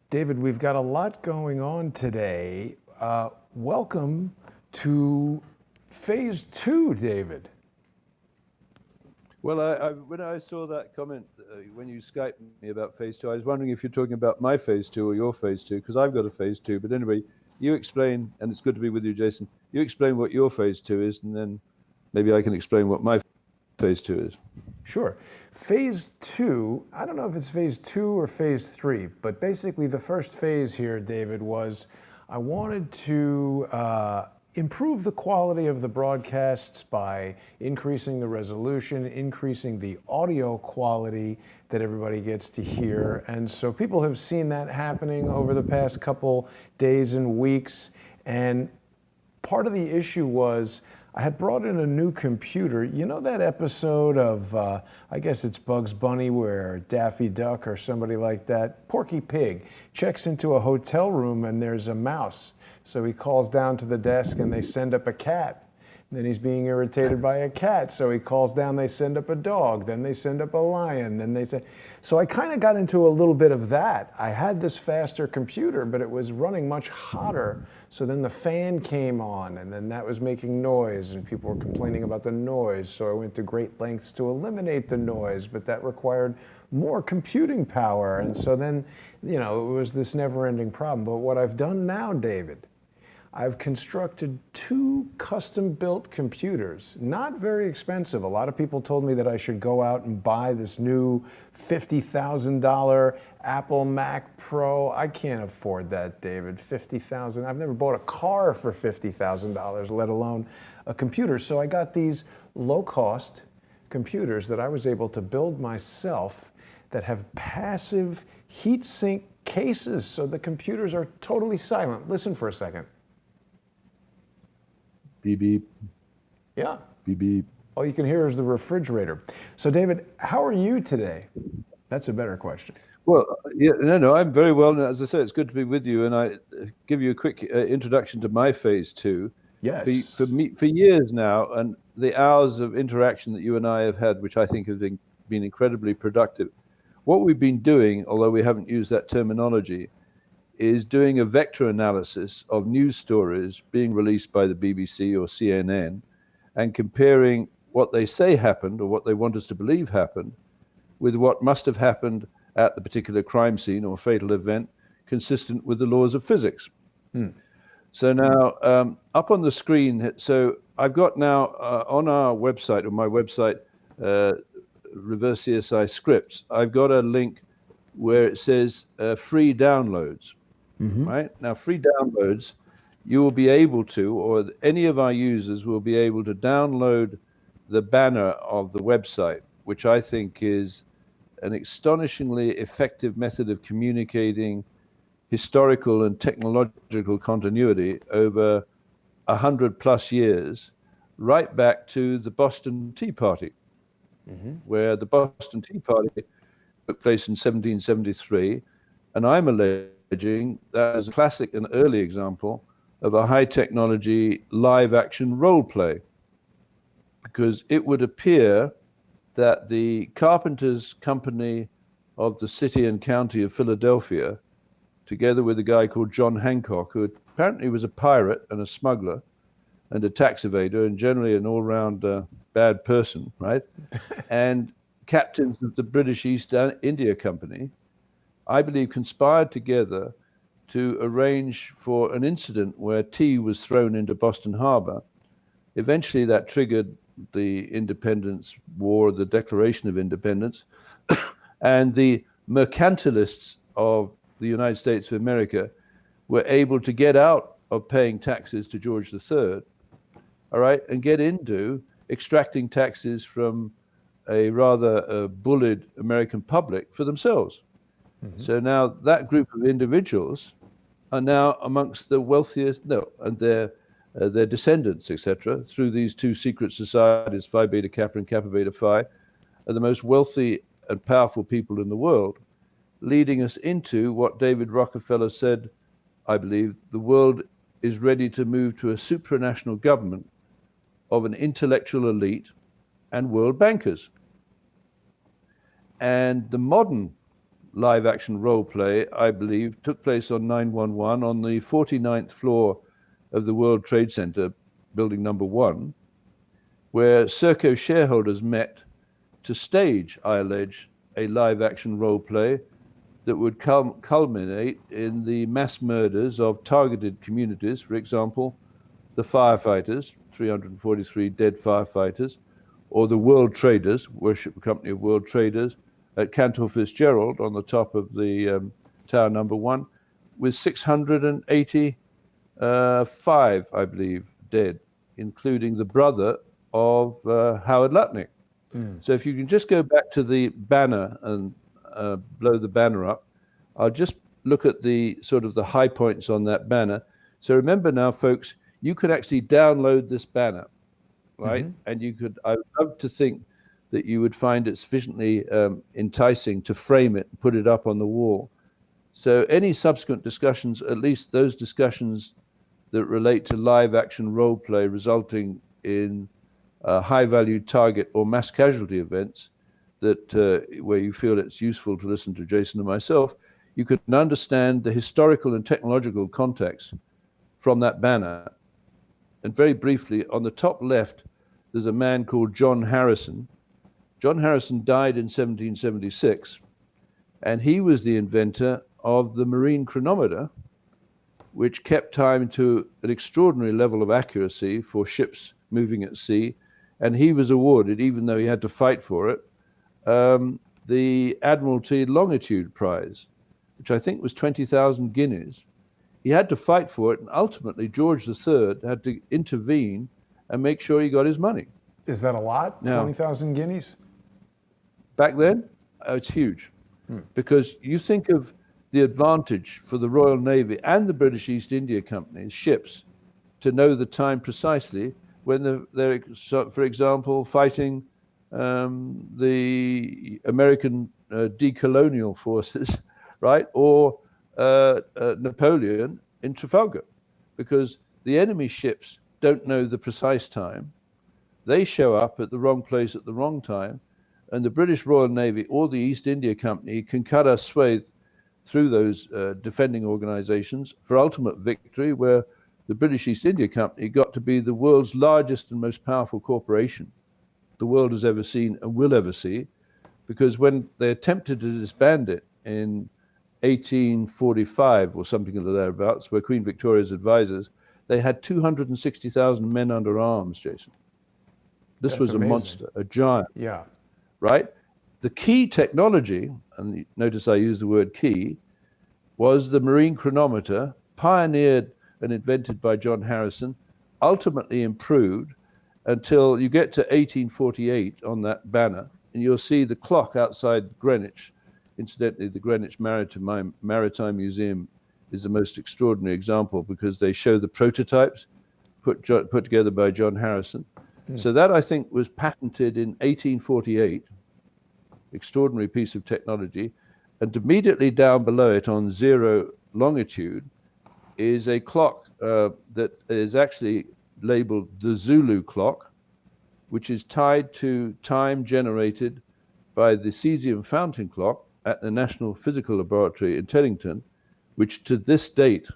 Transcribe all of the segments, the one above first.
David, we've got a lot going on today. Welcome to phase two, David. Well, when I saw that comment when you Skyped me about phase two, I was wondering if you're talking about my phase two or your phase two, because I've got a phase two. But anyway, you explain, and it's good to be with you, Jason. You explain what your phase two is, and then maybe I can explain what my phase two is. Sure. Phase two, I don't know if it's phase two or phase three, but basically the first phase here, David, was I wanted to improve the quality of the broadcasts by increasing the resolution, increasing the audio quality that everybody gets to hear. And so people have seen that happening over the past couple days and weeks. And part of the issue was I had brought in a new computer. You know that episode of, I guess it's Bugs Bunny, where Daffy Duck or somebody like that, Porky Pig, checks into a hotel room and there's a mouse. So he calls down to the desk and they send up a cat. Then he's being irritated by a cat, so he calls down, they send up a dog, then they send up a lion, then they say... So I kind of got into a little bit of that. I had this faster computer, but it was running much hotter, so then the fan came on, and then that was making noise, and people were complaining about the noise, so I went to great lengths to eliminate the noise, but that required more computing power, and so then, you know, it was this never-ending problem. But what I've done now, David, I've constructed two custom-built computers, not very expensive. A lot of people told me that I should go out and buy this new $50,000 Apple Mac Pro. I can't afford that, David. $50,000. I've never bought a car for $50,000, let alone a computer. So I got these low-cost computers that I was able to build myself that have passive heatsink cases, so the computers are totally silent. Listen for a second. Beep, beep. Yeah. Beep, beep. All you can hear is the refrigerator. So, David, how are you today? That's a better question. Well, yeah, no, I'm very well. And as I say, it's good to be with you. And I give you a quick introduction to my phase two. Yes. For years now, and the hours of interaction that you and I have had, which I think have been incredibly productive. What we've been doing, although we haven't used that terminology, is doing a vector analysis of news stories being released by the BBC or CNN and comparing what they say happened or what they want us to believe happened with what must have happened at the particular crime scene or fatal event, consistent with the laws of physics. So now up on the screen, so I've got now on our website, on my website, Reverse CSI Scripts, I've got a link where it says free downloads. Right? Now, free downloads, you will be able to, or any of our users will be able to download the banner of the website, which I think is an astonishingly effective method of communicating historical and technological continuity over 100+ years, right back to the Boston Tea Party, where the Boston Tea Party took place in 1773, and I'm alleging that is a classic and early example of a high technology live action role play, because it would appear that the Carpenters Company of the city and county of Philadelphia, together with a guy called John Hancock, who apparently was a pirate and a smuggler and a tax evader and generally an all-round bad person, right? And captains of the British East India Company, I believe, conspired together to arrange for an incident where tea was thrown into Boston Harbor. Eventually, that triggered the Independence War, the Declaration of Independence, and the mercantilists of the United States of America were able to get out of paying taxes to George III, all right, and get into extracting taxes from a rather bullied American public for themselves. So now that group of individuals are now amongst the wealthiest, and their descendants, etc., through these two secret societies, Phi Beta Kappa and Kappa Beta Phi, are the most wealthy and powerful people in the world, leading us into what David Rockefeller said, I believe, the world is ready to move to a supranational government of an intellectual elite and world bankers. And the modern live action role play, I believe, took place on 9/11 on the 49th floor of the World Trade Center, building number 1, where Serco shareholders met to stage, I allege, a live action role play that would culminate in the mass murders of targeted communities, for example, the firefighters, 343 dead firefighters, or the World Traders, worship company of World Traders, at Cantor Fitzgerald on the top of the tower number 1, with 685, I believe, dead, including the brother of Howard Lutnick. So if you can just go back to the banner and blow the banner up, I'll just look at the sort of the high points on that banner. So remember now, folks, you could actually download this banner, right? And you could, I would love to think that you would find it sufficiently enticing to frame it and put it up on the wall. So any subsequent discussions, at least those discussions that relate to live action role play resulting in high-value target or mass casualty events, that where you feel it's useful to listen to Jason and myself, you can understand the historical and technological context from that banner. And very briefly, on the top left, there's a man called John Harrison. John Harrison died in 1776, and he was the inventor of the marine chronometer, which kept time to an extraordinary level of accuracy for ships moving at sea. And he was awarded, even though he had to fight for it, the Admiralty Longitude Prize, which I think was 20,000 guineas. He had to fight for it, and ultimately George III had to intervene and make sure he got his money. Is that a lot? Now, 20,000 guineas? Back then, it's huge. Because you think of the advantage for the Royal Navy and the British East India Company's ships to know the time precisely when they're, for example, fighting the American decolonial forces, right? Or Napoleon in Trafalgar, because the enemy ships don't know the precise time. They show up at the wrong place at the wrong time, and the British Royal Navy or the East India Company can cut a swathe through those defending organizations for ultimate victory, where the British East India Company got to be the world's largest and most powerful corporation the world has ever seen and will ever see, because when they attempted to disband it in 1845 or something of thereabouts, where Queen Victoria's advisors, they had 260,000 men under arms, Jason. This That's was amazing. a monster, a giant. Yeah. Right? The key technology, and notice I use the word key, was the marine chronometer, pioneered and invented by John Harrison, ultimately improved until you get to 1848 on that banner, and you'll see the clock outside Greenwich. Incidentally, the Greenwich Maritime Museum is the most extraordinary example, because they show the prototypes put together by John Harrison. So that, I think, was patented in 1848, extraordinary piece of technology. And immediately down below it on 0 longitude is a clock that is actually labeled the Zulu clock, which is tied to time generated by the cesium fountain clock at the National Physical Laboratory in Teddington, which to this date,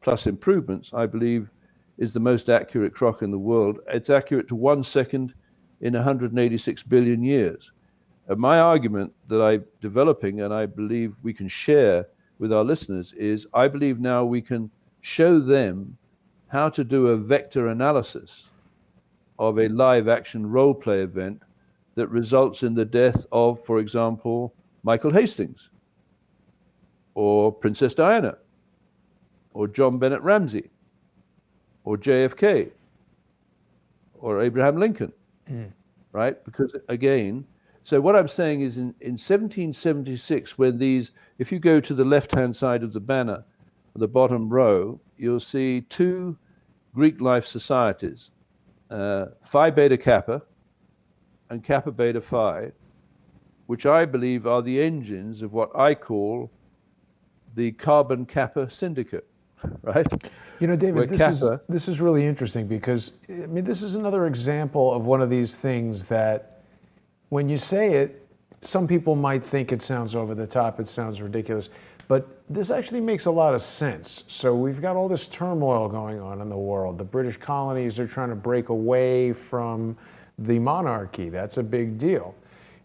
plus improvements, I believe is the most accurate clock in the world. It's accurate to 1 second in 186 billion years. And my argument that I'm developing, and I believe we can share with our listeners, is I believe now we can show them how to do a vector analysis of a live action role play event that results in the death of, for example, Michael Hastings, or Princess Diana, or John Bennett Ramsey, or JFK, or Abraham Lincoln, right? Because again, so what I'm saying is in 1776, when these, if you go to the left-hand side of the banner, the bottom row, you'll see 2 Greek life societies, Phi Beta Kappa and Kappa Beta Phi, which I believe are the engines of what I call the Carbon Kappa Syndicate, right? You know, David, Where this is really interesting, because, I mean, this is another example of one of these things that when you say it, some people might think it sounds over the top, it sounds ridiculous, but this actually makes a lot of sense. So we've got all this turmoil going on in the world. The British colonies are trying to break away from the monarchy. That's a big deal.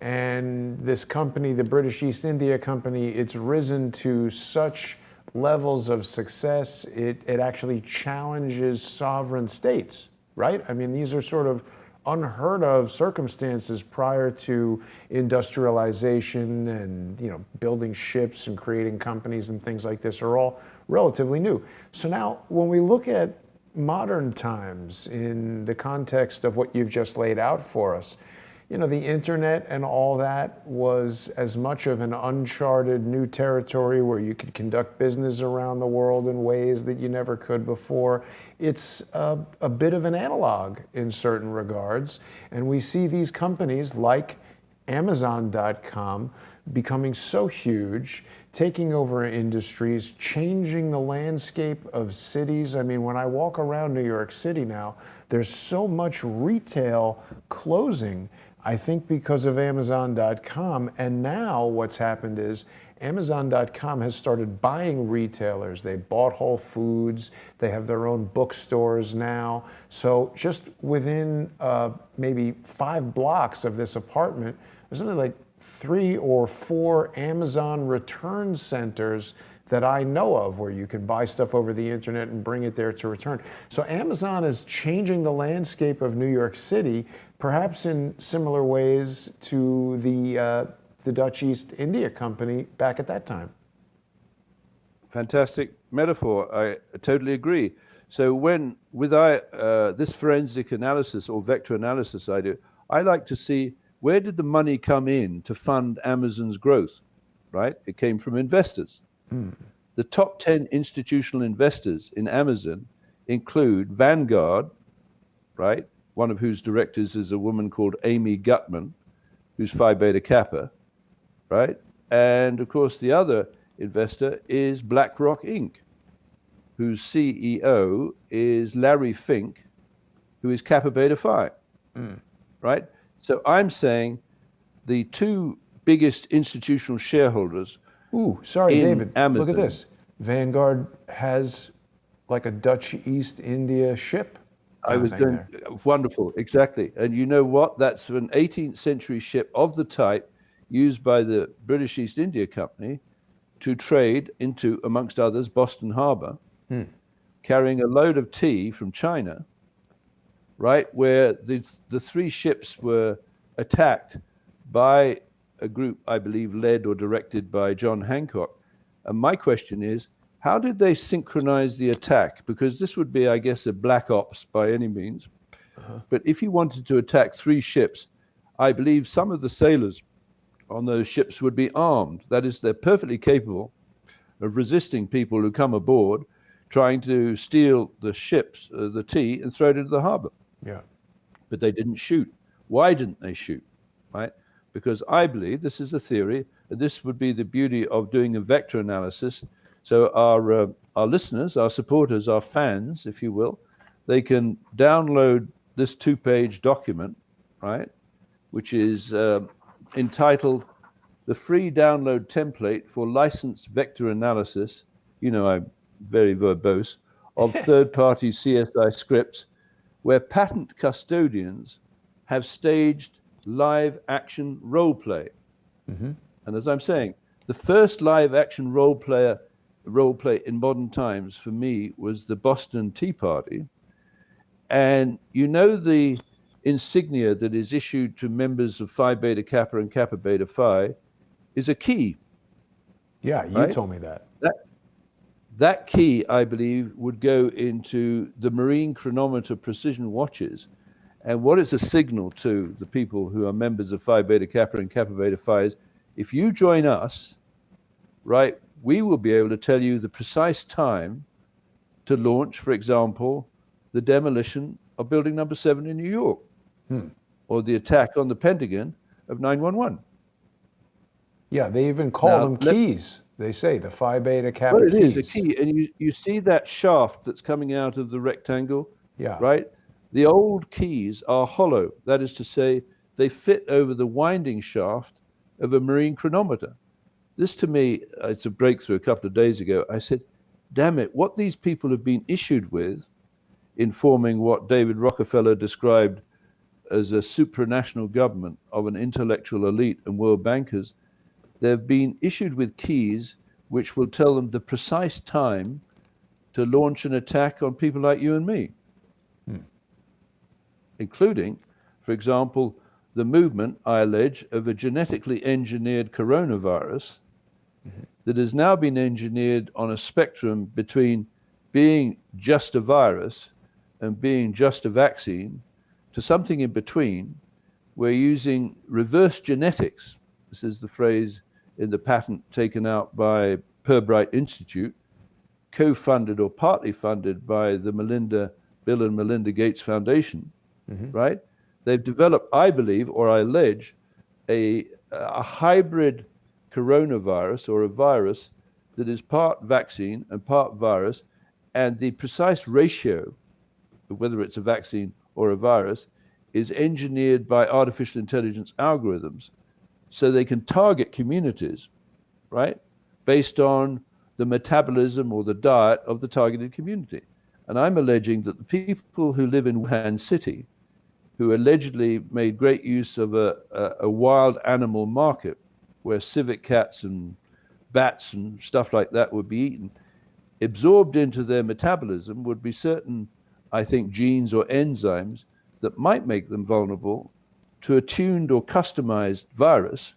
And this company, the British East India Company, it's risen to such levels of success, it actually challenges sovereign states, right? I mean, these are sort of unheard of circumstances prior to industrialization, and building ships and creating companies and things like this are all relatively new. So now when we look at modern times in the context of what you've just laid out for us, the internet and all that was as much of an uncharted new territory where you could conduct business around the world in ways that you never could before. It's a bit of an analog in certain regards. And we see these companies like Amazon.com becoming so huge, taking over industries, changing the landscape of cities. I mean, when I walk around New York City now, there's so much retail closing, I think because of Amazon.com. And now what's happened is Amazon.com has started buying retailers. They bought Whole Foods. They have their own bookstores now. So just within maybe 5 blocks of this apartment, there's something like 3 or 4 Amazon return centers that I know of where you can buy stuff over the internet and bring it there to return. So Amazon is changing the landscape of New York City, perhaps in similar ways to the Dutch East India Company back at that time. Fantastic metaphor. I totally agree. So with this forensic analysis or vector analysis I do, I like to see where did the money come in to fund Amazon's growth, right? It came from investors. The top 10 institutional investors in Amazon include Vanguard, right? One of whose directors is a woman called Amy Gutman, who's Phi Beta Kappa, right? And of course, the other investor is BlackRock Inc., whose CEO is Larry Fink, who is Kappa Beta Phi, right? So I'm saying the 2 biggest institutional shareholders. Ooh, sorry, David. Amazon. Look at this. Vanguard has like a Dutch East India ship. Wonderful, exactly. And you know what? That's an 18th century ship of the type used by the British East India Company to trade into, amongst others, Boston Harbor, carrying a load of tea from China, right, where the 3 ships were attacked by a group, I believe, led or directed by John Hancock. And my question is, how did they synchronize the attack? Because this would be, I guess, a black ops by any means. But if you wanted to attack 3 ships, I believe some of the sailors on those ships would be armed. That is, they're perfectly capable of resisting people who come aboard, trying to steal the ships, the tea, and throw it into the harbor. Yeah. But they didn't shoot. Why didn't they shoot? Right? Because I believe, this is a theory, and this would be the beauty of doing a vector analysis. So our listeners, our supporters, our fans, if you will, they can download this 2-page document, right, which is entitled "The Free Download Template for Licensed Vector Analysis." I'm very verbose, of third-party CSI scripts, where patent custodians have staged live action role play. And as I'm saying, the first live action role play in modern times for me was the Boston Tea Party. And the insignia that is issued to members of Phi Beta Kappa and Kappa Beta Phi is a key. Yeah, you told me that. That key, I believe, would go into the marine chronometer precision watches. And what is a signal to the people who are members of Phi Beta Kappa and Kappa Beta Phi is, if you join us, right, we will be able to tell you the precise time to launch, for example, the demolition of building number 7 in New York, or the attack on the Pentagon of 9/11. Yeah, they even call them keys. They say the Phi Beta Kappa keys. Well, it is a key, and you see that shaft that's coming out of the rectangle, right? The old keys are hollow. That is to say, they fit over the winding shaft of a marine chronometer. This to me, it's a breakthrough a couple of days ago. I said, damn it, what these people have been issued with in forming what David Rockefeller described as a supranational government of an intellectual elite and world bankers, they've been issued with keys which will tell them the precise time to launch an attack on people like you and me, including, for example, the movement, I allege, of a genetically engineered coronavirus that has now been engineered on a spectrum between being just a virus and being just a vaccine to something in between. We're using reverse genetics. This is the phrase in the patent taken out by Pirbright Institute, co-funded or partly funded by the Bill and Melinda Gates Foundation, right? They've developed, I believe, or I allege, a hybrid coronavirus or a virus that is part vaccine and part virus, and the precise ratio, whether it's a vaccine or a virus, is engineered by artificial intelligence algorithms so they can target communities, right, based on the metabolism or the diet of the targeted community. And I'm alleging that the people who live in Wuhan City, who allegedly made great use of a wild animal market where civet cats and bats and stuff like that would be eaten, absorbed into their metabolism would be certain, I think, genes or enzymes that might make them vulnerable to a tuned or customized virus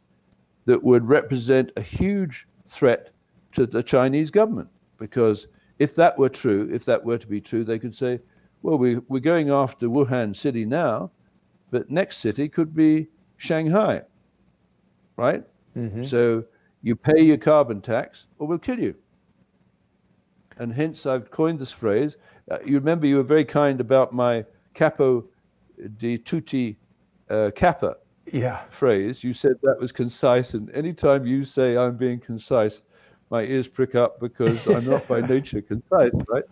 that would represent a huge threat to the Chinese government. Because if that were true, if that were to be true, they could say, well, we're going after Wuhan City now, but next city could be Shanghai, right? So you pay your carbon tax or we'll kill you. And hence I've coined this phrase. You remember you were very kind about my capo di tutti cappa phrase. You said that was concise, and anytime you say I'm being concise, my ears prick up because I'm not by nature concise, right?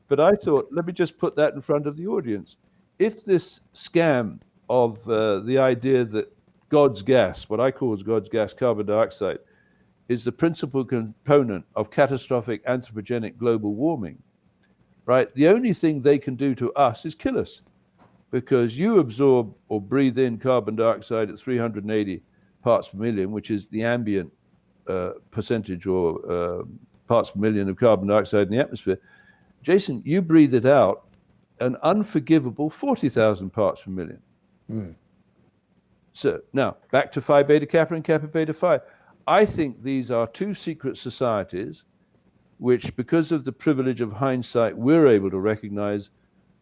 But I thought, let me just put that in front of the audience. If this scam of the idea that God's gas, what I call God's gas, carbon dioxide, is the principal component of catastrophic anthropogenic global warming, right? The only thing they can do to us is kill us, because you absorb or breathe in carbon dioxide at 380 parts per million, which is the ambient percentage or parts per million of carbon dioxide in the atmosphere. Jason, you breathe it out an unforgivable 40,000 parts per million. So now back to Phi Beta Kappa and Kappa Beta Phi. I think these are two secret societies which, because of the privilege of hindsight, we're able to recognize,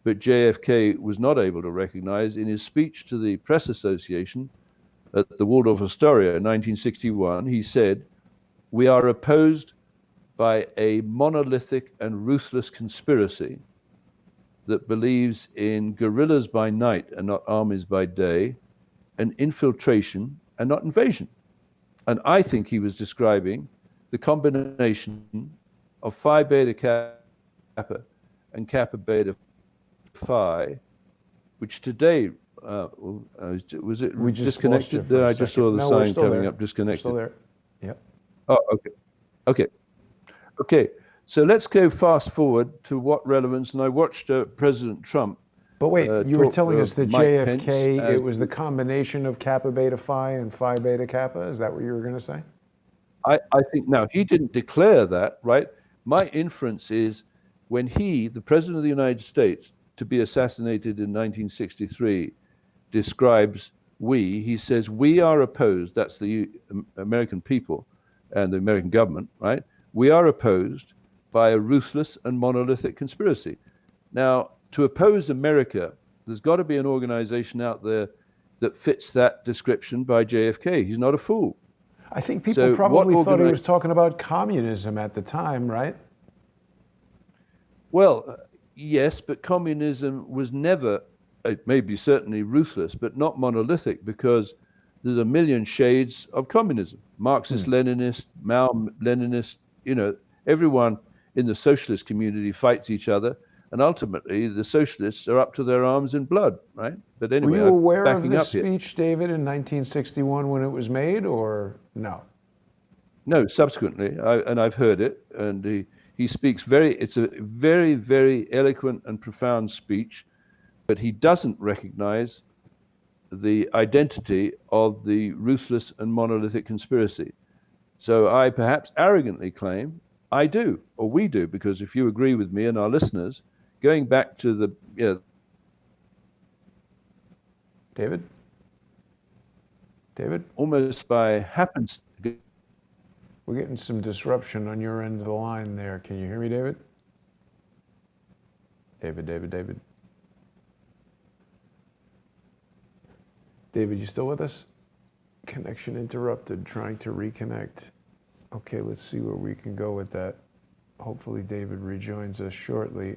but JFK was not able to recognize. In his speech to the Press Association at the Waldorf Astoria in 1961, he said, "We are opposed by a monolithic and ruthless conspiracy that believes in guerrillas by night and not armies by day, and infiltration and not invasion." And I think he was describing the combination of Phi Beta Kappa and Kappa Beta Phi, which today, was it We just disconnected? lost you for a I just second. saw the No, we're sign still coming there. up, disconnected. Still there. Yep. Oh, okay. So let's go fast forward to what relevance. And I watched President Trump. But wait, you were telling us that Mike JFK, Pence it was the combination of Kappa Beta Phi and Phi Beta Kappa? Is that what you were going to say? I think now he didn't declare that, right? My inference is when he, the President of the United States, to be assassinated in 1963, describes he says, we are opposed, that's the American people and the American government, right? We are opposed by a ruthless and monolithic conspiracy. Now, to oppose America, there's got to be an organization out there that fits that description by JFK. He's not a fool. I think people probably thought he was talking about communism at the time, right? Well, yes, but communism was never, it may be certainly ruthless, but not monolithic, because there's a million shades of communism. Marxist, Leninist, Mao Leninist, everyone in the socialist community fights each other. And ultimately, the socialists are up to their arms in blood, right? But Were anyway, you I'm aware of backing this up here. speech, David, in 1961 when it was made, or no? No, subsequently, and I've heard it, and he speaks it's a very, very eloquent and profound speech, but he doesn't recognize the identity of the ruthless and monolithic conspiracy. So I perhaps arrogantly claim I do, or we do, because if you agree with me and our listeners, going back to the David? David? almost by happenstance. We're getting some disruption on your end of the line there. Can you hear me, David? David. David, you still with us? Connection interrupted, trying to reconnect. Okay, let's see where we can go with that. Hopefully David rejoins us shortly.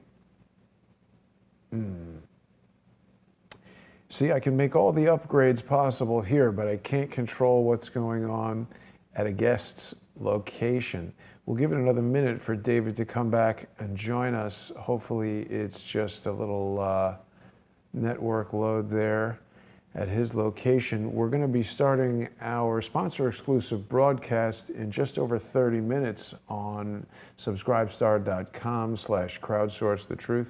See, I can make all the upgrades possible here, but I can't control what's going on at a guest's location. We'll give it another minute for David to come back and join us. Hopefully it's just a little network load there at his location. We're going to be starting our sponsor-exclusive broadcast in just over 30 minutes on subscribestar.com/crowdsourcethetruth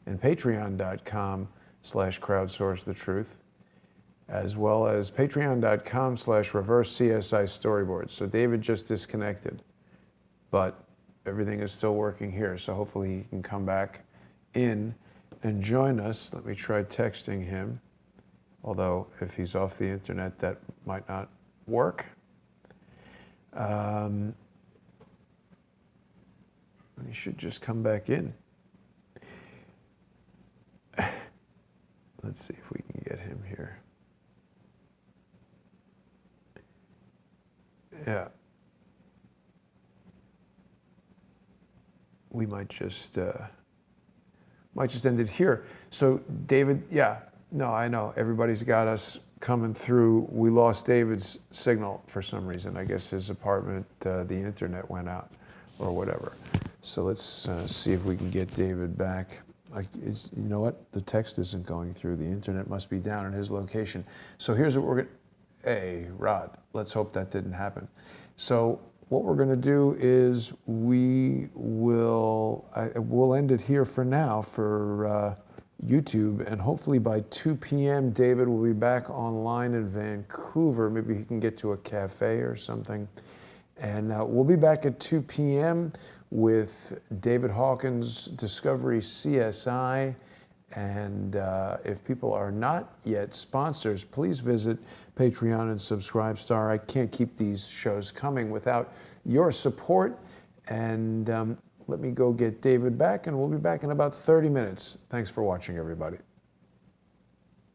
and patreon.com/crowdsourcethetruth, as well as patreon.com/reverse-CSI-storyboards. So David just disconnected, but everything is still working here. So hopefully he can come back in and join us. Let me try texting him. Although if he's off the internet, that might not work. He should just come back in. Let's see if we can get him here. Yeah. We might just end it here. So David, yeah. No, I know. Everybody's got us coming through. We lost David's signal for some reason. I guess his apartment, the internet went out or whatever. So let's see if we can get David back. You know what? The text isn't going through. The internet must be down at his location. So here's what we're going to... Hey, Rod, let's hope that didn't happen. So what we're going to do is we'll end it here for now for... YouTube, and hopefully by 2 p.m. David will be back online in Vancouver. Maybe he can get to a cafe or something. And we'll be back at 2 p.m. with David Hawkins' Discovery CSI. And if people are not yet sponsors, please visit Patreon and Subscribestar. I can't keep these shows coming without your support. And let me go get David back, and we'll be back in about 30 minutes. Thanks for watching, everybody.